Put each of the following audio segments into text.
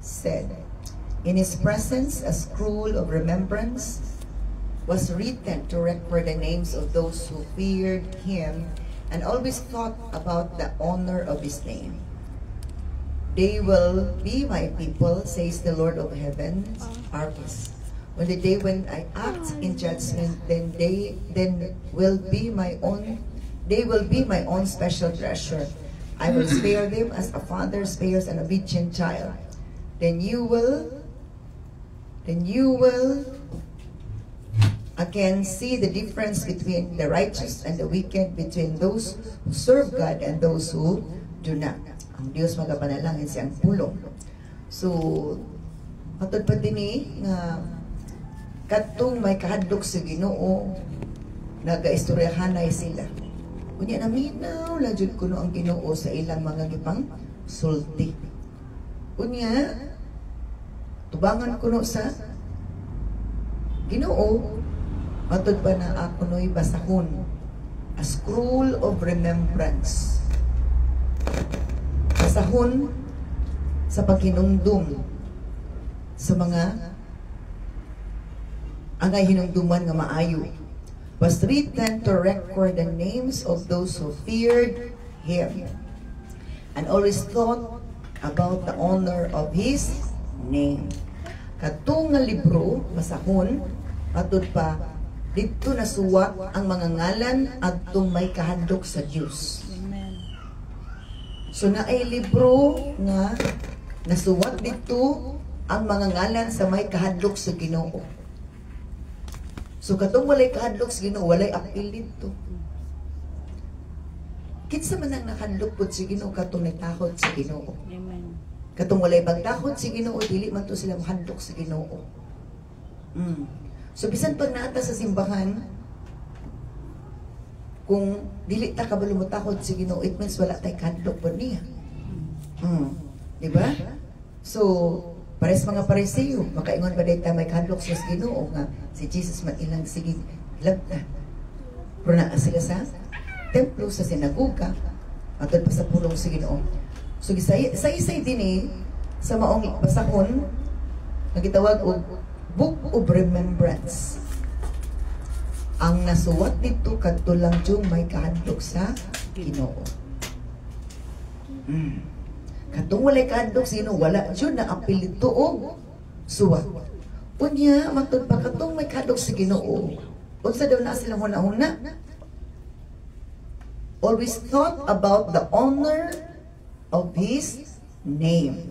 said, "In his presence a scroll of remembrance was written to record the names of those who feared him and always thought about the honor of his name. They will be my people, says the Lord of heaven's armies. When the day when I act in judgment, then they will be my own. They will be my own special treasure. I will spare them as a father spares an obedient child. Then you will again see the difference between the righteous and the wicked, between those who serve God and those who do not." Ang Diyos magapanalangin siyang pulong. So, matod pa din nga katong may kahadlok sa Ginoo, nagaistoryahanay sila. Kunya naminaw la jud kuno ang Ginoo sa ilang mga gipang sulti. Kunya tubangan kuno sa Ginoo, matod pa na ako no'y basahon, a scroll of remembrance. Basahon sa paghinumdum sa mga angay hinumduman nga maayo. Was written to record the names of those who feared him and always thought about the honor of his name. Katong nga libro, basahon, matod pa, dito nasuwat ang mga ngalan adtong may kahadlok sa Dios. So na ay libro nga nasuwat dito ang mga ngalan sa may kahadlok sa Ginoo. So katong walay kahadlok sa Ginoo, walay apil dito. Kinsa man ang nakahadlok pud sa Ginoo katong nagtakod sa Ginoo. Amen. Katong walay pagtakod sa Ginoo, dili man to sila mahadlok sa Ginoo. So bisan pag naata sa simbahan, kung dili ta kabalo mo takod sa Ginoo, it means wala tay kahadlok po niya. Diba? So, pares mga Pariseo, makaingon ba dahil may kahadlok sa Ginoo nga si Jesus man ilang sige labda. Pero naa sila sa templo, sa sinagoga, matod pa sa pulong sa Ginoo. So, isa-isay din sa maong basahon, nagitawag og Book of Remembrance. Ang nasuwat dito kadto lang jung may kahadlok sa Ginoo. Kadtong walay kahadlok sa Ginoo, wala jud na apil dito og suwat. Unya matud pa kadtong may kahadlok sa Ginoo, unsa daw na sila huna-huna? Always thought about the honor of his name.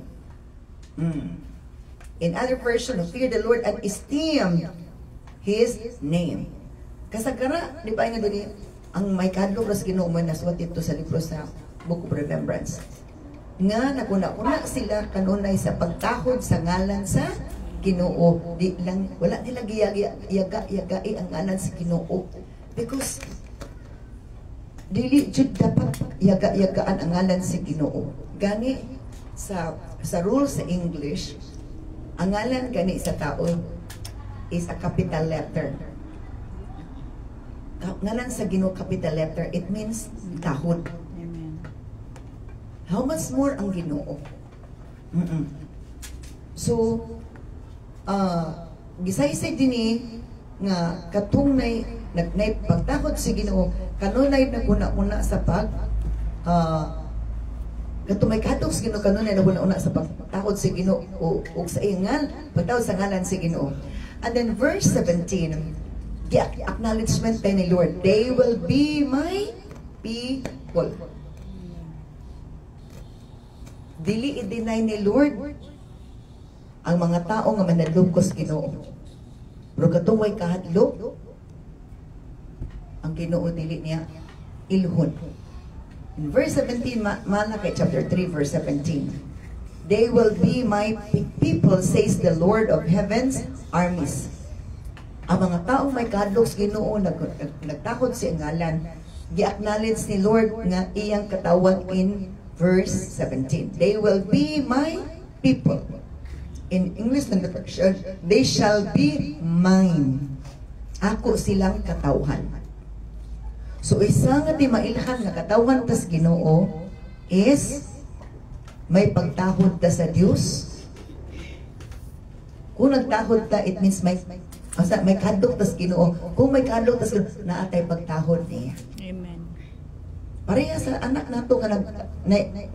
In other version, fear the Lord and esteem his name. Kasagara, di ba nga doon ang may kahadlok sa Ginoo man nasuwat dito sa libro sa Book of Remembrance. Nga nakuna-una sila kanunay sa pagtakod sa ngalan sa Ginoo. Di lang, wala nila yagai ang ngalan sa Ginoo. Because dili jud dapat yaga-yagaan ang ngalan sa Ginoo. Gani sa rule sa English, ang ngalan gani sa tao is a capital letter. Ngalan sa Ginoo capital letter, it means tahod. Amen. How much more ang Ginoo? So, gisay-say din nga katong nay pagtakod sa Ginoo, kanunay naguna-una sa pag katong may kahadlok sa Ginoo, kanunay naguna-una sa pagtakod sa Ginoo o sa ingal pagtawag sa ngalan sa Ginoo. And then verse 17, the acknowledgement by the Lord, they will be my people. Dili i-deny ni Lord ang mga tao nga manadlugkos Ginoo. Pero katong way kahadlok, ang Ginoo dili niya ilhon. In verse 17, Malachi chapter 3 verse 17, they will be my people, says the Lord of heaven's armies. Ang mga taong may kahadlok sa Ginoo, nagtakod sa ngalan, gi-acknowledge ni Lord nga iyang katawan in verse 17. They will be my people. In English and the version, they shall be mine. Ako silang katawhan. So isa nga di mailhan nga katawhan tas Ginoo is may pagtahod ta sa Dios, Kung nagtahod ta, it means may kadlok tas Ginoo. Kung may kadlok tas Ginoo, naatay pagtahod niya. Amen. Pareha sa anak nato nga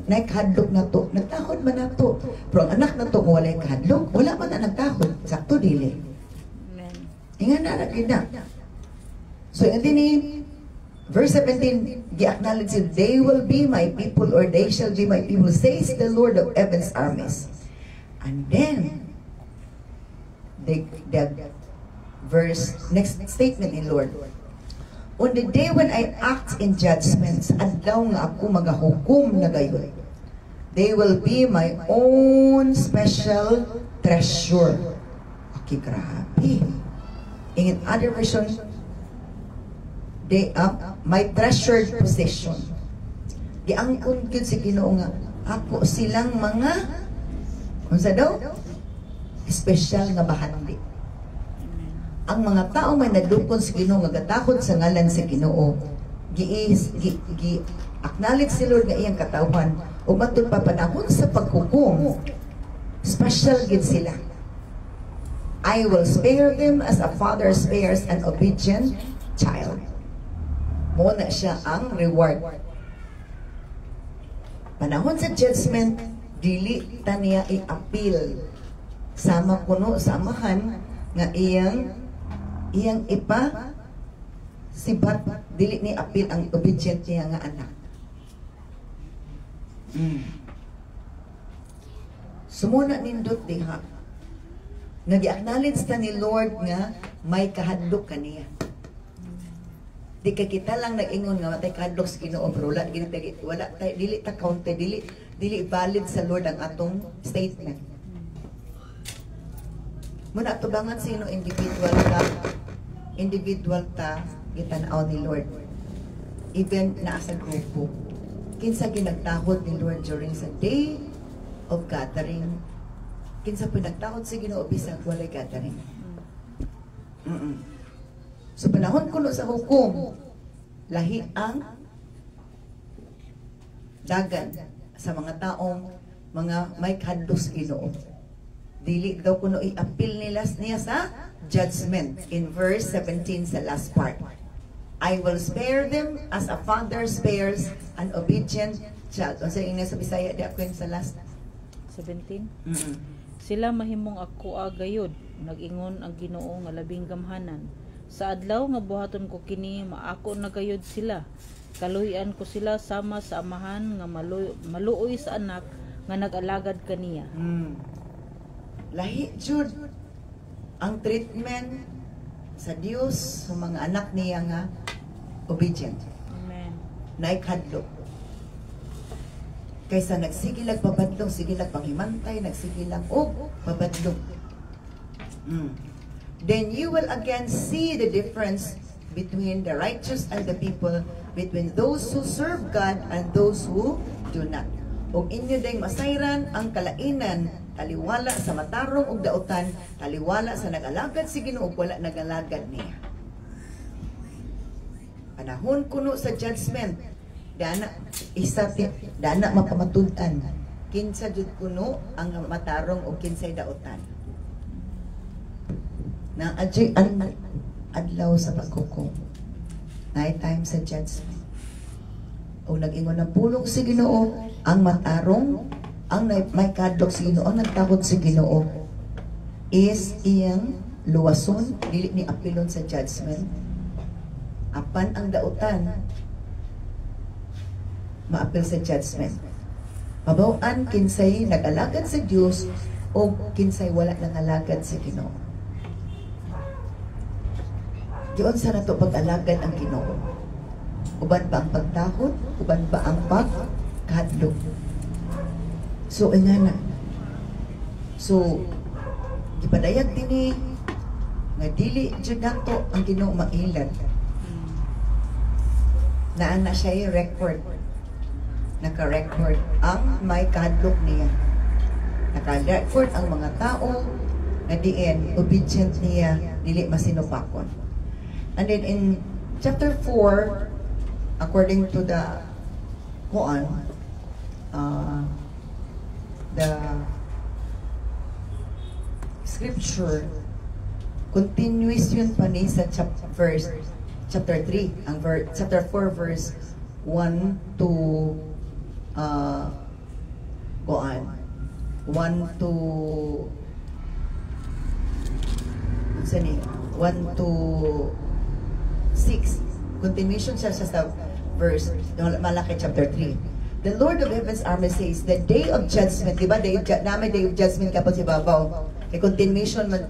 nagkadlok nato, nagtahod man nato. Pero ang anak nato kung walay kadlok, wala man na nagtahod. Sakto dili. Amen. Ingan na na. So and then verse 17, gi-acknowledge it, they will be my people or they shall be my people, says the Lord of heaven's armies. And then the next statement in Lord, on the day when I act in judgments, adlaw nga ako magahukom na gayon, they will be my own special treasure. Okay, grabe. In other version, they my treasured possession. Giangkon gyud si Ginoo nga ako silang mga unsa daw? Special nga bahandi. Ang mga tao may nadukon sa Ginoo nga gatakod sa ngalan sa Ginoo, acknowledge si Lord nga iyang katawhan ug matud pa panahon sa paghukom, special gid sila. I will spare them as a father spares an obedient child. Mo na siya ang reward. Panahon sa judgment, dili ta niya i-appeal. Sama kuno samahan nga iyang ipa sibat dili ni appeal ang obedient niya nga anak. Sumuna nindot diha. Nag-acknowledge ta ni Lord nga may kahadlok kaniya. Di ka kita lang nag-ingon nga matay kahadlok sa Ginoo pero wala tay dili ta counted, dili valid sa Lord ang atong statement. Muna atubangan sino individual ta gitanaw ni Lord. Even naa sa grupo. Kinsa ginagtahod ni Lord during sa day of gathering. Kinsa pinagtahod sa Ginoo bisag walay gathering. So panahon kuno sa hukom, lahi ang dagan sa mga taong mga may kadlok sa Ginoo. Dili daw kuno i-appeal niya sa judgment in verse 17 sa last part. I will spare them as a father spares an obedient child. Unsa ina sa Bisaya di ako sa last 17. Sila mahimong ako agayod, nag-ingon ang Ginoo nga labing gamhanan. Sa adlaw nga buhaton ko kini, maako na gayod sila. Kaluyan ko sila sama sa amahan nga maluoy sa anak nga nag-alagad kaniya. Lahi jud ang treatment sa Dios sa mga anak niya nga obedient. Amen. Naikadlok. Kaysa nagsigilag pabadlong, sigilag panghimantay, nagsigilag o pabadlong. Then you will again see the difference between the righteous and the people, between those who serve God and those who do not. O inyo ding masayran ang kalainan, taliwala sa matarong ug dautan, taliwala sa nag-alagad si Ginoo ug wala nag-alagad niya. Panahon kuno sa judgment, dana mapamatud-an. Kinsa jud kuno ang matarong ug kinsay dautan. Na adlaw sa paghukom. Night time sa judgment. O nag-ingon ng pulong si Ginoo, ang matarong, ang may kadlok si Ginoo, ang nagtakot si Ginoo is iyang luwason, dili ni apilon sa judgment. Apan ang dautan, maapil sa judgment. Mabaw-an kinsay nag-alagad sa Dios o kinsay wala nang alagad sa Ginoo. Diyon sa nato pag-alagad ang Ginoo. Uban ba ang pagtahod? Uban ba ang pagkadlok? So, ingana. So, ipadayag din nga dili jud nato ang Ginoo mailan. Naana siya record. Naka-record ang may kadlok niya. Naka-record ang mga tao na diin, obedient niya, dili masinupakon. And then in chapter 4, according to the Quran, scripture, continuation pa ni sa chapter 3, ang chapter 4 verse 1 to go on. 1 to 1 to 6. Continuation siya sa verse Malaki chapter 3. The Lord of Heaven's army says, the day of judgment, di ba? Day of judgment kapag si Babaw. Kay continuation man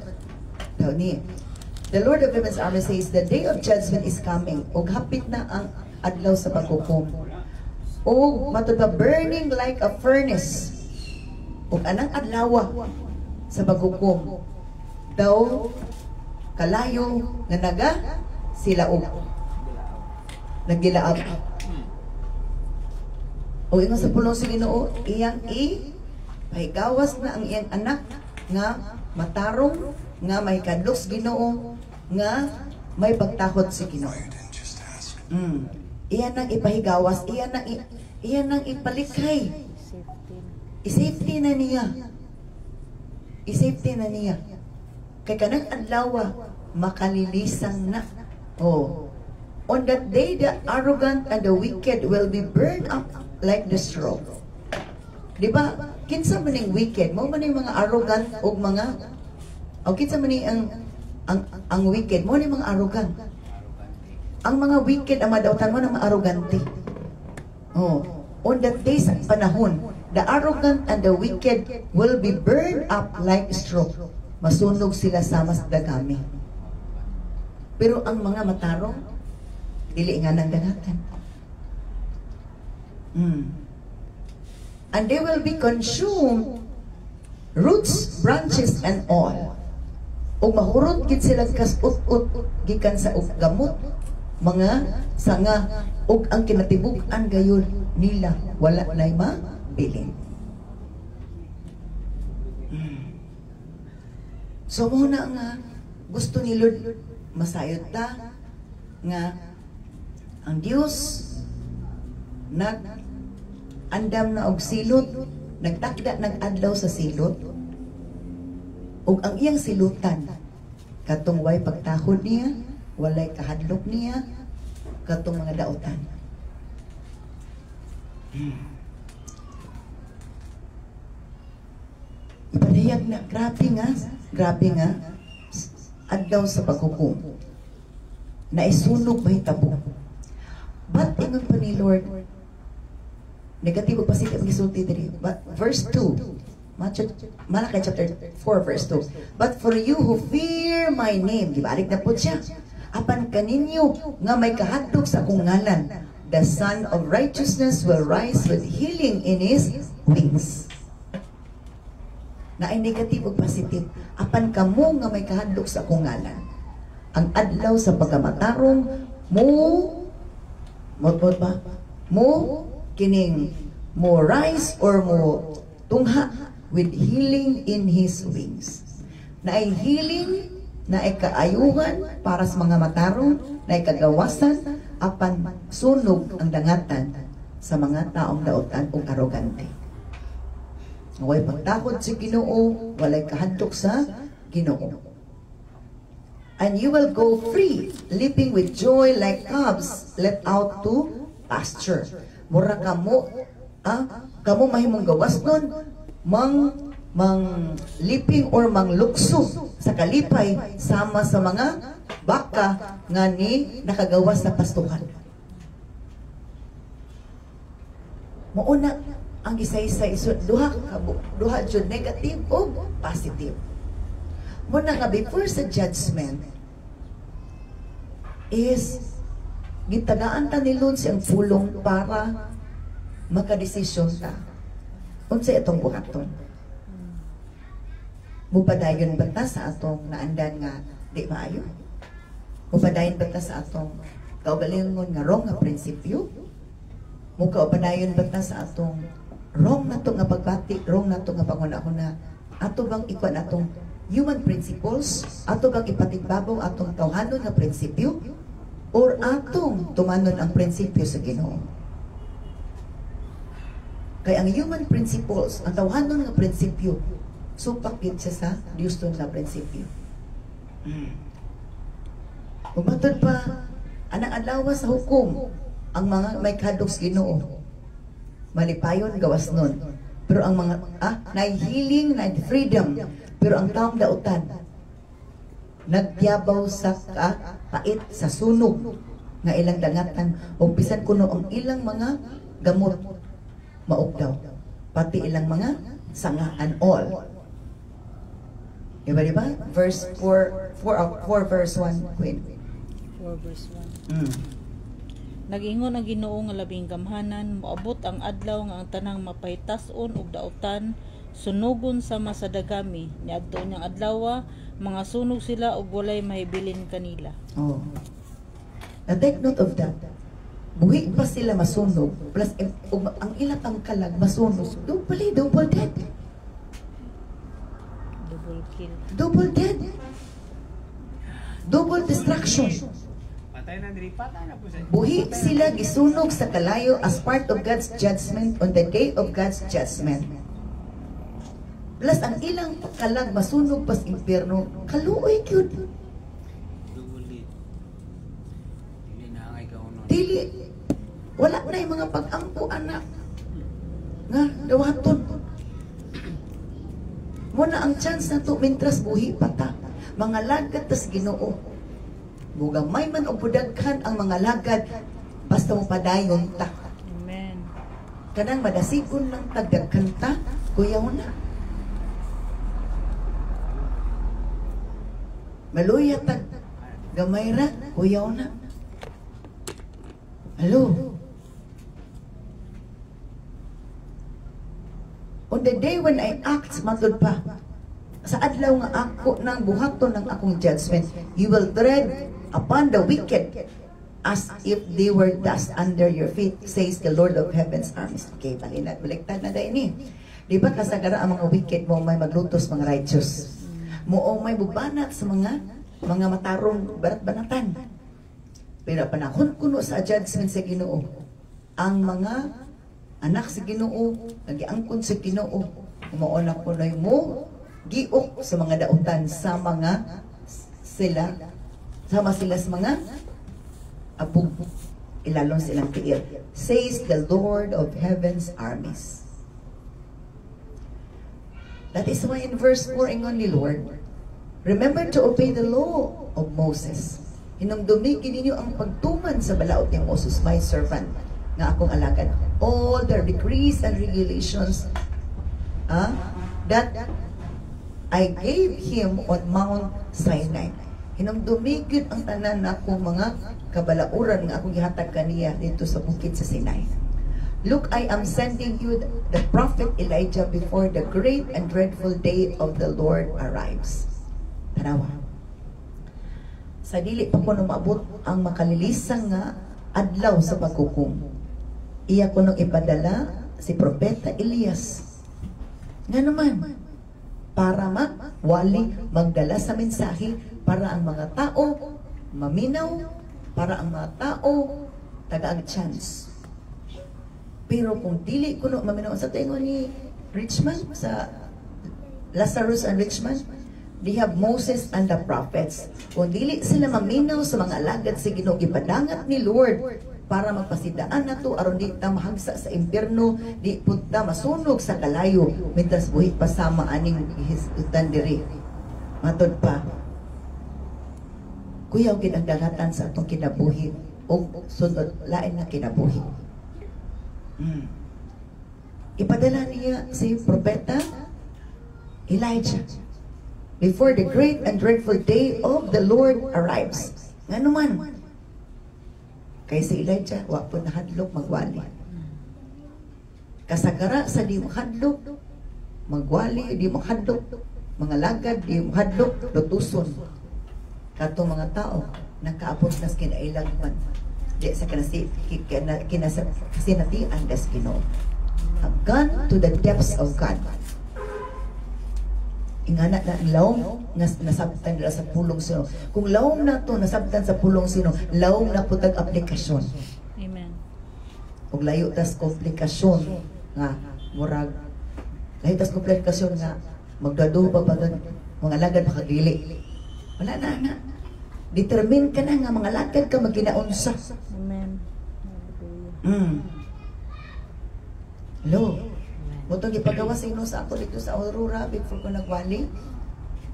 daw ni. The Lord of Heaven's army says, the day of judgment is coming. O hapit na ang adlaw sa paghukom. O matod ba burning like a furnace. O anang adlaw sa paghukom. Daw kalayo nga naga sila og nagilaab. O ingon sa pulong sa Ginoo, iyang pahigawas na ang iyang anak nga matarong, nga may kadlos Ginoo, nga may pagtakot si Ginoo. Iyan nang ipahigawas, iyan nang ipalikhay. I-safety na niya. I-safety na niya. Kay kanang adlaw makalilisang na. Oh. On that day, the arrogant and the wicked will be burned up like the straw. Diba? Kinsa man yung wicked, mo man yung mga arrogant o mga o kinsa man yung ang wicked, mo yung mga arrogant. Ang mga wicked, ang madautan mo ng mga arrogante. Oh. On that day sa panahon, the arrogant and the wicked will be burned up like straw. Masunog sila sama sa dagami. Pero ang mga matarong, dili nga ng dagatan. And they will be consumed, roots, branches, and all. O mahurot gid sila kas ut-ut gikan sa gamot, mga sanga, ug ang kinatibuk-an gayon nila wala nay mabilin. So muna nga gusto ni Lord masayod ta nga ang Dios andam na og silot, nagtakda nag-adlaw sa silot, ug ang iyang silutan katong way pagtahod niya, walay kahadlok niya, katong mga daotan. Ipadayag na, grabe nga, adlaw sa paghukom. Naisunog mahitabo. But ingon pa ni Lord, negatibo pa siya gisulti diri. But verse 2, Malaki chapter 4 verse 2. But for you who fear my name, gibalik na po siya. Apan kaninyo nga may kahadlok sa akong ngalan, the Son of Righteousness will rise with healing in His wings. Na ay negatibo positive. Apan kamo nga may kahadlok sa akong ngalan, ang adlaw sa pagkamatarong kining mo rise or mo tungha with healing in His wings. Na ay healing, na ay kaayuhan para sa mga matarong, na ay kagawasan, apan sunog ang dangatan sa mga taong daotan o arogante. Walay pagtakod sa Ginoo, walay kahadlok sa Ginoo. And you will go free, leaping with joy like calves let out to pasture. Mura kamo mahimong gawas nun, mang liping or mang lukso sa kalipay sama sa mga baka nga ni nakagawas sa pastuhan. Mauna ang isa-isa duha jud negative o positive. Muna nga before sa judgment is gitagaan ta ni Lord siyang pulong para makadesisyon ta. Unsa itong buhaton? Mupadayon ba ta sa atong naandan nga di maayo? Mupadayon ba ta sa atong kaugalingon nga wrong nga prinsipyo? Mupadayon ba ta sa atong wrong na to nga pagbati, wrong na to nga panguna-una? Ato bang ikuan atong human principles? Ato bang ipatigbabaw atong tawhanon nga prinsipyo? Or atong tumanon ang prinsipyo sa Ginoo? Kaya ang human principles, ang tawhanon nga prinsipyo, supak gid siya sa Houston na prinsipyo. Umatod pa, anang adlaw sa hukom, ang mga may kadok sa Ginoo. Malipayon gawas nun. Pero ang mga, nay healing, nay freedom. Pero ang taong dautan, nagyabaw sa pait sa sunog nga ilang dangatan o bisan kuno ang ilang mga gamot maugdaw pati ilang mga sanga and all. Diba? Verse 4 verse 1 Queen. 4 verse 1. Nag-ingon ang Ginoo nga labing gamhanan, moabot ang adlaw nga ang tanang mapahitason ug dautan sunugon sama sa dagami. Niadto niyang adlaw, mga sunog sila ug walay mahibilin kanila. Oh. Now take note of that. Buhi pa sila masunog, plus ang ilang ang kalag masunog. Double dead. Double kill. Double dead. Double destruction. Patay na diri, patay na po sa Buhi sila gisunog sa kalayo as part of God's judgment on the day of God's judgment. Plus ang ilang kalag masunog pas impyerno, kaluoy gyud. duguli. Dili na ang ikaw Dili wala na yung mga pag-ampo anak nga dawaton. Muna ang chance na to mintras buhi pa ta. Mga lagad tas Ginoo. Mugamay man o budaghan ang mga lagad basta mo padayon ta. Amen. Kanang madasigon lang tagdaghan ta, kuyaw na. Maluya tag gamay ra, kuyaw na. Hello. On the day when I act, matod pa, sa adlaw nga ako nang buhaton ng akong judgment, you will tread upon the wicked as if they were dust under your feet, says the Lord of Heaven's armies. Okay, balinat, baliktad na dahil ni. Di ba kasagara ang mga wicked mo may maglutos mga righteous? Mo may bubanat sa mga matarong barat-banatan. Pero panahon kuno sa judgment sa Ginoo, ang mga anak sa Ginoo, nagiangkon sa Ginoo, umauna kunoy mo, giok sa mga dautan sa mga sila, sama sila sa mga abog, ilalong silang tiil. Says the Lord of Heaven's armies. That is why in verse 4, ingon ni Lord, remember to obey the law of Moses. Hinumdumigin ninyo ang pagtuman sa balaod ni Moses, my servant, nga akong alagad. All the decrees and regulations that I gave him on Mount Sinai. Hinumdumigin ang tanan na akong mga kabalauran nga akong gihatag kaniya dito sa bukid sa Sinai. Look, I am sending you the prophet Elijah before the great and dreadful day of the Lord arrives. Tanawa. Sa dili pa ko maabot ang makalilisang nga adlaw sa paghukom. Iya ko nung ipadala si Propeta Elias. Nga naman, para wali magdala sa mensahe para ang mga tao maminaw, para ang mga tao tagaan chance. Pero kung dili ko nung maminaw sa tingon ni Richmond, sa Lazarus and Richmond, they have Moses and the prophets. Kung dili sila maminaw sa mga alagad sa Ginoo, gipadangat ni Lord para magpasidaan na to aron di ta mahagsa sa impyerno, di punta masunog sa kalayo mientras buhi pasama aning hisgutan diri. Matod pa, kuyaw gid ang dagatan sa atong kinabuhi o sunod lain na kinabuhi. Ipadala niya si Propeta Elijah before the great and dreadful day of the Lord arrives. Nga naman, kay si Elijah, wapon na hadlok magwali. Kasagara sa di mo hadlok, magwali, di mo hadlok, mga lagad, di mo hadlok, lutuson. Katong mga tao, nakaabot na sa kinailagman. Di sa kinasinatian das Ginoo. Have gone to the depths of God. Ingana na lawom nasabtan nila sa pulong sino. Kung lawom na to nasabtan sa pulong sino, lawom na putag aplikasyon. Amen. Kung layo tas komplikasyon nga murag layo tas komplikasyon nga Magdado pa mga lagad makagili. Wala na. Determine ka na nga mga lagad ka magkinaunsa. Amen. Hallelujah. Hello. Mutong ipagawa sa inyo sa ako dito sa Aurora before ko nagwali.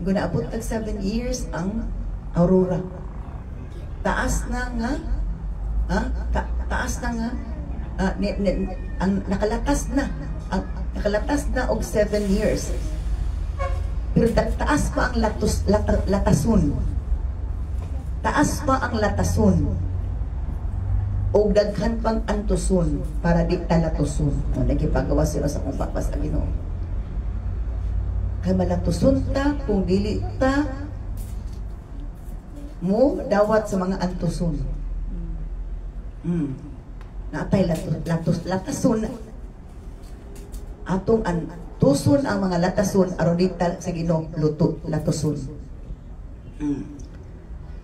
Gunaabot tag 7 years ang Aurora. Taas na nga. Taas na nga. Ang nakalatas na. Ang nakalatas na og 7 years. Pero taas pa ang latason. Taas pa ang latason. O daghan pang antuson para di talatuson. O nagipagawa sila sa kong papas sa Ginoo. Kay malatuson ta kung dili ta mo dawat sa mga antuson. Natay latason. Atong antuson ang mga latason aron di ta sa Ginoo luto latuson.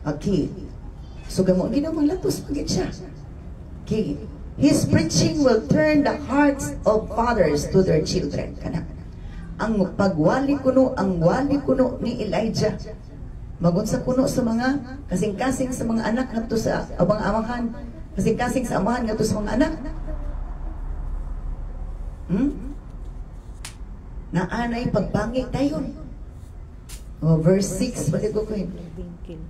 Okay. So gamo Ginoo latos pagit siya. Okay. His preaching will turn the hearts of fathers to their children. Kana. Ang pagwali kuno, ang wali kuno ni Elijah. Magunsa kuno sa mga kasing-kasing sa mga anak ngadto sa abang amahan. Kasing-kasing sa amahan ngadto sa mga anak. Naanay pagbangi dayon. Verse 6, balik ko kayo. Bingkil.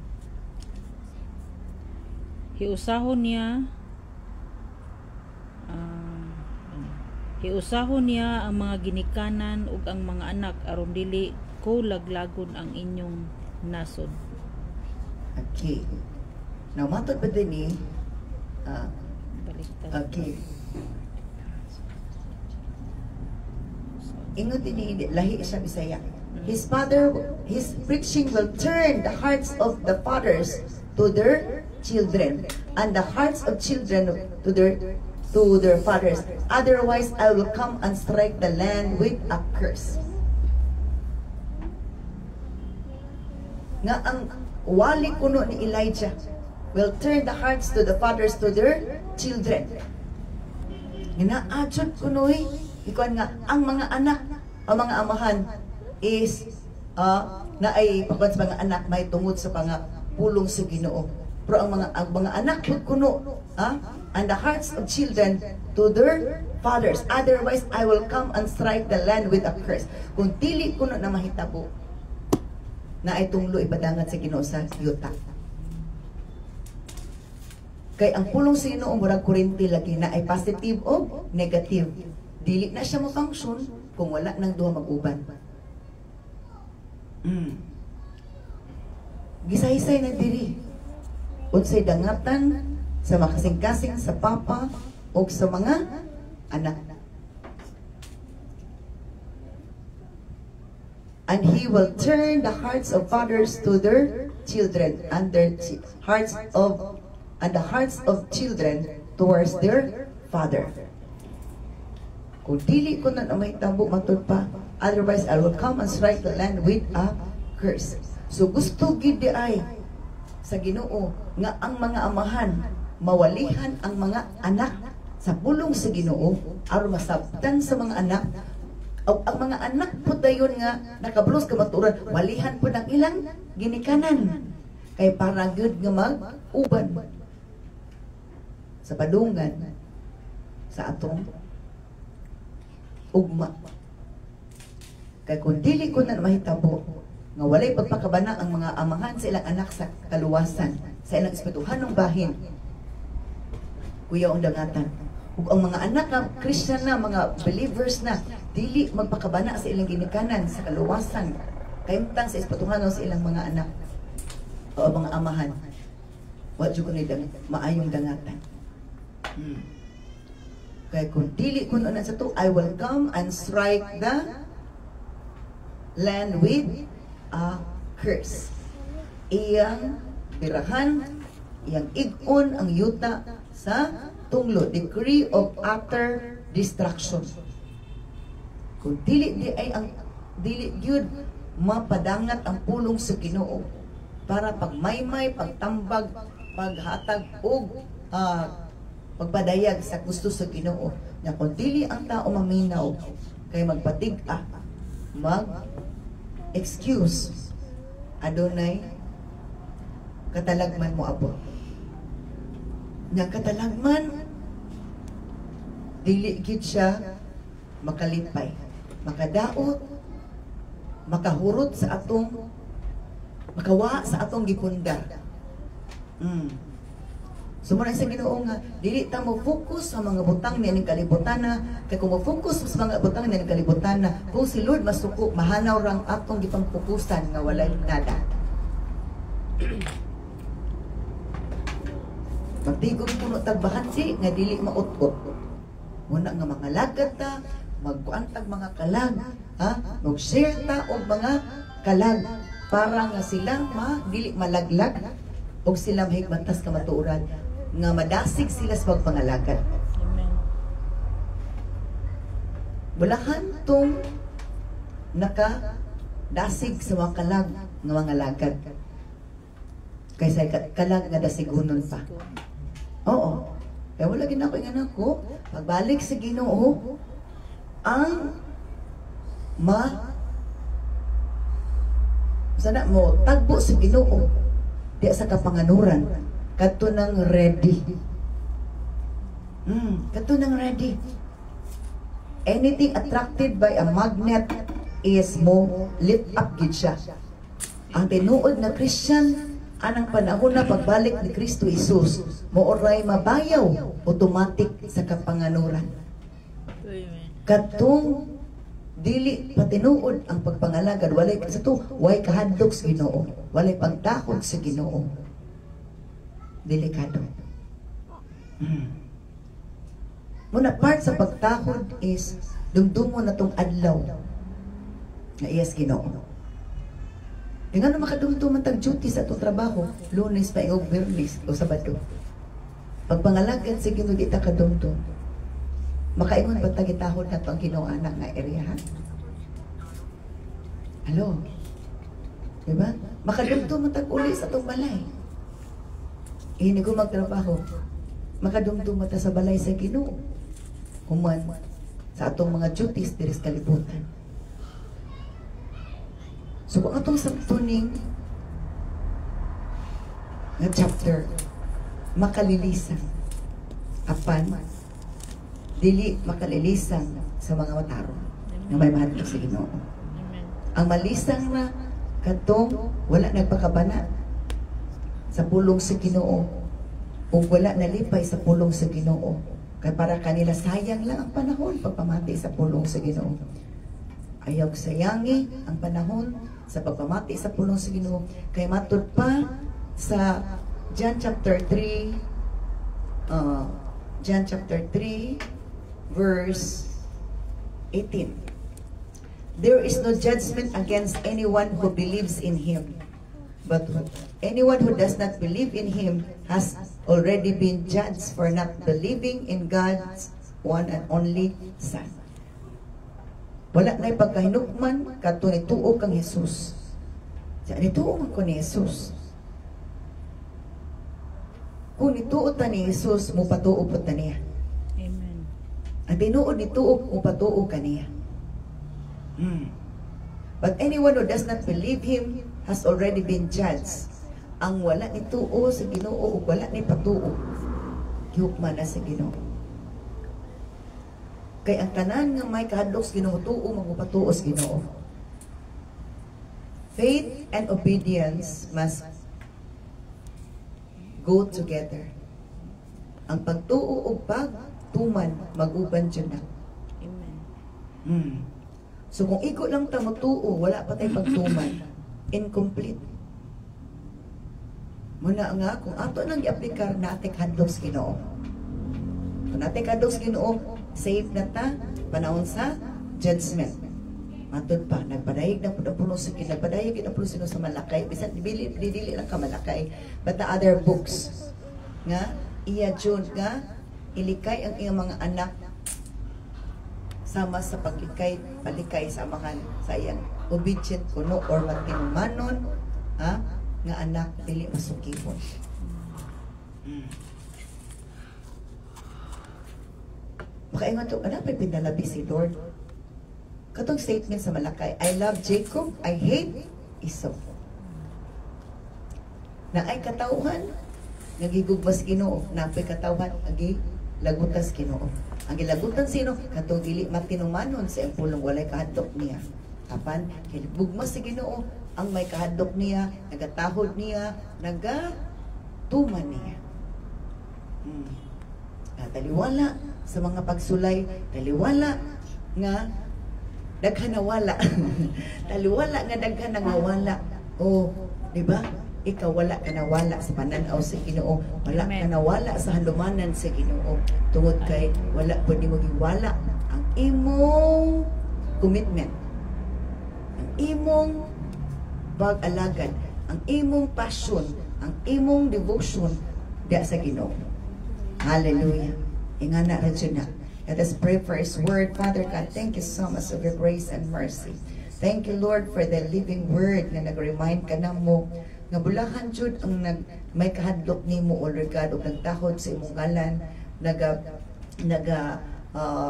Hiusahon niya ang mga ginikanan ug ang mga anak aron dili ko laglagon ang inyong nasod. Okay. Now, matod ba din ni? Baliktad. Okay. Ingot din ni lahi sa Bisaya. His preaching will turn the hearts of the fathers to their children, and the hearts of children to their fathers. Otherwise, I will come and strike the land with a curse. Nga ang wali kuno ni Elijah will turn the hearts to the fathers to their children. Ginaadjud kunoy ikaw nga ang mga anak, ang mga amahan is na ay pagkat sa mga anak may tungod sa pulong sa Ginoo. Pero ang mga anak kuno, and the hearts of children to their fathers. Otherwise, I will come and strike the land with a curse. Kung dili kuno na mahitabo, na ay tunglo ibadangan sa Ginoo sa yuta. Kay ang pulong sa Ginoo murag kurente lagi na ay positive o negative. Dili na siya mo-function kung wala nang duha mag-uban. Gisaysay na diri. Unsay dangatan sa makasing-kasing sa papa o sa mga anak. And he will turn the hearts of fathers to their children, and the hearts of children towards their father. Kung dili ko na may tambo matod pa, otherwise I will come and strike the land with a curse. So gusto gid ay sa Ginoo nga ang mga amahan mawalihan ang mga anak sa pulong sa Ginoo aron masabtan sa mga anak. Ang mga anak po dayon nga nakablos ka maturan, walihan po ng ilang ginikanan kay para gyud nga mag-uban sa padungan sa atong ugma. Kay kung dili ko na mahitabo nga walay pagpakabana ang mga amahan sa ilang anak sa kaluwasan, sa ilang espirituhanong bahin, kuya ang dangatan. Ug ang mga anak nga Christian na, mga believers na, dili magpakabana sa ilang ginikanan sa kaluwasan, kayumtang sa espirituhanon sa ilang mga anak o mga amahan, wa jud ko ni maayong dangatan. Kaya kung dili ko na sa to, I will come and strike the land with a curse. Iyang birahan, iyang igon ang yuta sa tunglo, decree of utter destruction. Kung dili gyud mapadangat ang pulong sa Ginoo para pagmaymay, pagtambag, paghatag og pagpadayag sa gusto sa Ginoo. Na kung dili ang tao maminaw kay magpatig-a, excuse. Adunay katalagman mo abot. Nga katalagman, dili gid siya makalipay, makadaot, makahurot sa atong, makawa sa atong gipundar. So muna sa Ginoo nga dili ta mo focus sa mga butang nining kalibutana, kay kung mo focus sa mga butang nining kalibutana, kung si Lord masuko mahanaw rang atong gipang fokusan nga walay nada. Pagtigong puno tagbahansi nga dili maut-ut. Muna nga mga lagad ta, magkuantag mga kalag, ha? Mag-share ta og mga kalag para nga sila dili malaglag og sila mahigmantas ka matuoran nga madasig sila sa pagpangalagad. Amen. Bulahan tong nakadasig sa mga kalag nga mga lagad. Kaysa kalag nga dasigunon pa. Oo. Kaya wala ginako yung anak ko, pagbalik sa Ginoo, ang sana mo tagbo sa Ginoo di sa kapanganuran kadto nang ready. Kadto nang ready. Anything attracted by a magnet is mo lit up gid siya. Ang tinuod na Christian anang panahon na pagbalik ni Kristo Jesus mo oray mabayaw automatic sa kapanganuran. Amen. Katong dili patinuod ang pagpangalagad, walay sa to, way kahadlok sa Ginoo, walay pagdakod sa Ginoo. Delikado. Muna part sa pagtakod is dumdumo na tong adlaw na iyas Ginoo. Di nga na makadumduman tag duty sa itong trabaho, Lunes pa o Biyernes o Sabado. Pagpangalagad sa Ginoo di ta kadumdum. Makaingon ba tagitahod na ito ang Ginoo anak nga area, ha? Hello? Diba? Makadumdum ang tag-uli sa itong balay. Hindi ko magtrabaho. Makadumdum ta sa balay sa Ginoo. Human sa atong mga duties diri sa kalibutan. So kung atong sabtuning nga chapter, makalilisan apan dili makalilisan sa mga matarong na may mahadlok sa Ginoo. Amen. Ang malisang na katong wala nagpakabana sa pulong sa Ginoo o wala nalipay sa pulong sa Ginoo. Kaya para kanila sayang lang ang panahon pagpamati sa pulong sa Ginoo. Ayaw sayangi ang panahon sa pagpamati sa pulong sa Ginoo. Kaya matud pa sa John chapter 3 verse 18. There is no judgment against anyone who believes in Him. But anyone who does not believe in Him has already been judged for not believing in God's one and only Son. Wala na'y pagkahinukman kato nituo kang Jesus. Sa nituo man ko ni Jesus. Kung nituo ta ni Jesus, mupatuo po ta niya. Amen. Ang tinuod nituo, mupatuo ka niya. But anyone who does not believe Him has already been judged. Ang wala ni tuo sa Ginoo o wala ni patuo, gihukman na sa Ginoo. Kay ang tanan nga may kahadlok sa Ginoo tuo magpatuo sa Ginoo. Faith and obedience must go together. Ang pagtuo ug pagtuman maguban jud na. Amen. So kung iko lang ta magtuo, wala pa tay pagtuman, incomplete. Muna nga, kung ato nang i-aplikar natin hadlok sa Ginoo. Kung natin hadlok sa Ginoo, safe na ta, panahon sa judgment. Matod pa, nagpadayag ng puno sa Ginoo, nagpadayag ng puno sa Malakay, bisan dili lang ka Malakay, but the other books, nga, iya June nga, ilikay ang iyang mga anak sama sa paglikay, palikay sa mga sayang obedient kuno or matinumanon, ha? Nga anak dili masukipon. Makaingon to, anak, may pinalabi si Lord. Katong statement sa Malakay, I love Jacob, I hate Esau. Na ay katauhan, nagigugmas Ginoo, na ay katauhan, lagutas Ginoo. Ang gilagutan sino? Katong dili matinumanon sa impulong walay kahadlok niya. Apan, gugmas si Ginoo, ang may kahadlok niya, nagatahod niya, nagatuman niya. Taliwala sa mga pagsulay, taliwala nga daghanawala. Taliwala nga daghanawala. O, di ba? Ikaw wala ka nawala sa pananaw sa Ginoo, wala ka nawala sa handumanan sa Ginoo, tungod kay wala po ni mo giwala ang imong commitment, ang imong pag-alagad, ang imong passion, ang imong devotion diya sa Ginoo. Hallelujah. Ingana rin siya na. Let us pray for His Word. Father God, thank you so much of your grace and mercy. Thank you, Lord, for the living Word na nag-remind ka na mo nga bulahan jud ang may kahadlok nimo, O Lord God, ug nagtahod sa imong ngalan,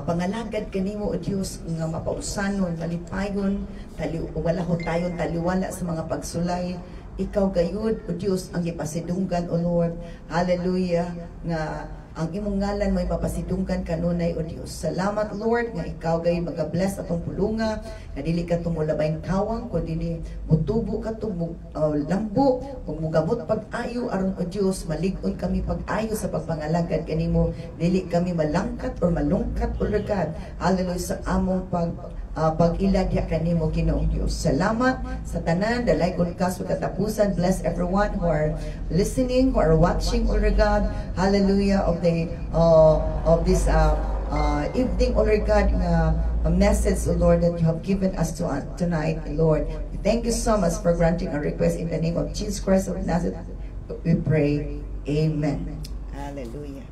pangalagad kanimo, O Dios, nga mapausanon, malipayon, wala ho tayong taliwala sa mga pagsulay. Ikaw gayud, O Dios, ang ipasidunggan, O Lord. Hallelujah, nga ang imong ngalan may papasidunggan kanunay, O Dios. Salamat, Lord, nga ikaw gay magabless atong pulunga, nga dili ka tumulabayng kawang, kundi ni mutubo ka lambo, ug mugamot pag-ayo aron, O Dios, malig-on kami pag-ayo sa pagpangalagad kanimo, dili kami malangkat or malungkat, O Lord God. Hallelujah, sa among pag-ilagya kanimo, Ginoong Dios. Salamat sa tanan, dalay kun ka sa katapusan. Bless everyone who are listening, who are watching, O Lord God. Hallelujah, of this evening, O Lord God, a message, O Lord, that you have given us tonight, Lord. We thank you so much for granting our request in the name of Jesus Christ of Nazareth. We pray. Amen. Hallelujah.